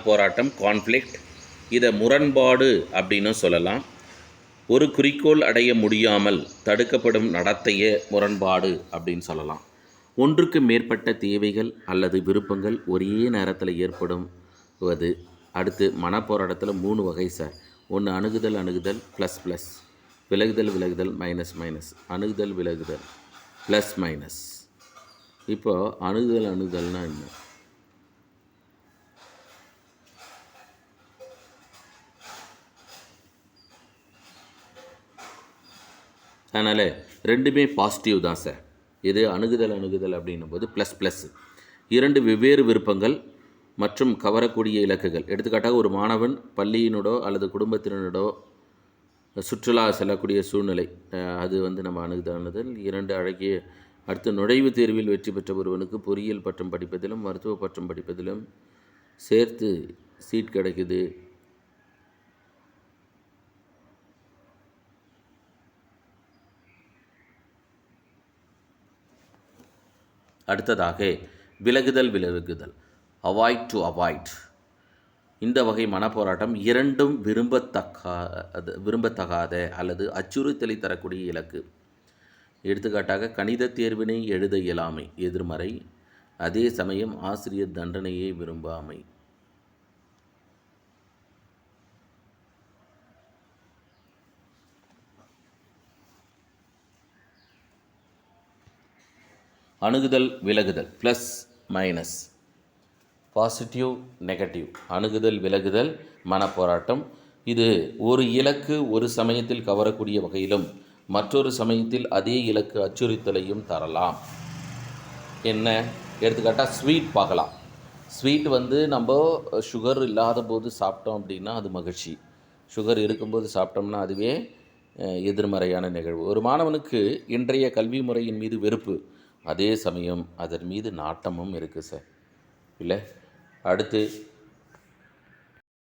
போராட்டம் கான்ஃப்ளிக்ட், இதை முரண்பாடு அப்படின்னு சொல்லலாம். ஒரு குறிக்கோள் அடைய முடியாமல் தடுக்கப்படும் நடத்தையே முரண்பாடு அப்படின்னு சொல்லலாம். ஒன்றுக்கு மேற்பட்ட தேவைகள் அல்லது விருப்பங்கள் ஒரே நேரத்தில் ஏற்படுவது. அடுத்து மனப்போராட்டத்தில் 3 வகை சார். ஒன்று அணுகுதல் ப்ளஸ் ப்ளஸ், விலகுதல் மைனஸ், அணுகுதல் ப்ளஸ் மைனஸ். இப்போ அணுகுதல்னா என்ன? அதனால் ரெண்டுமே பாசிட்டிவ் தான் சார். இது அணுகுதல் அப்படின்னும் போது ப்ளஸ். 2 வெவ்வேறு விருப்பங்கள் மற்றும் கவரக்கூடிய இலக்குகள். எடுத்துக்காட்டாக ஒரு மாணவன் பள்ளியினோடோ அல்லது குடும்பத்தினரோடோ சுற்றுலா செல்லக்கூடிய சூழ்நிலை, அது நம்ம அணுகுதல். 2 அழகிய. அடுத்து நுழைவுத் தேர்வில் வெற்றி பெற்ற ஒருவனுக்கு பொறியியல் பட்டம் படிப்பதிலும் மருத்துவ பட்டம் படிப்பதிலும் சேர்த்து சீட் கிடைக்குது. அடுத்ததாக விலகுதல், அவாய்ட் டு அவாய்ட். இந்த வகை மனப்போராட்டம் இரண்டும் விரும்பத்தகாத அல்லது அச்சுறுத்தலை தரக்கூடிய இலக்கு. எடுத்துக்காட்டாக கணித தேர்வினை எழுத இயலாமை எதிர்மறை, அதே சமயம் ஆசிரியர் தண்டனையை விரும்பாமை. அணுகுதல் விலகுதல் ப்ளஸ் மைனஸ், பாசிட்டிவ் நெகட்டிவ். அணுகுதல் விலகுதல் மனப்போராட்டம் இது ஒரு இலக்கு ஒரு சமயத்தில் கவரக்கூடிய வகையிலும் மற்றொரு சமயத்தில் அதே இலக்கு அச்சுறுத்தலையும் தரலாம். என்ன? எடுத்துக்காட்டால் ஸ்வீட் பார்க்கலாம். ஸ்வீட் நம்ம சுகர் இல்லாத போது சாப்பிட்டோம் அப்படின்னா அது மகிழ்ச்சி. சுகர் இருக்கும்போது சாப்பிட்டோம்னா அதுவே எதிர்மறையான நிகழ்வு. ஒரு மாணவனுக்கு இன்றைய கல்வி முறையின் மீது வெறுப்பு, அதே சமயம் அதன் மீது நாட்டமும் இருக்குது சார், இல்லை? அடுத்து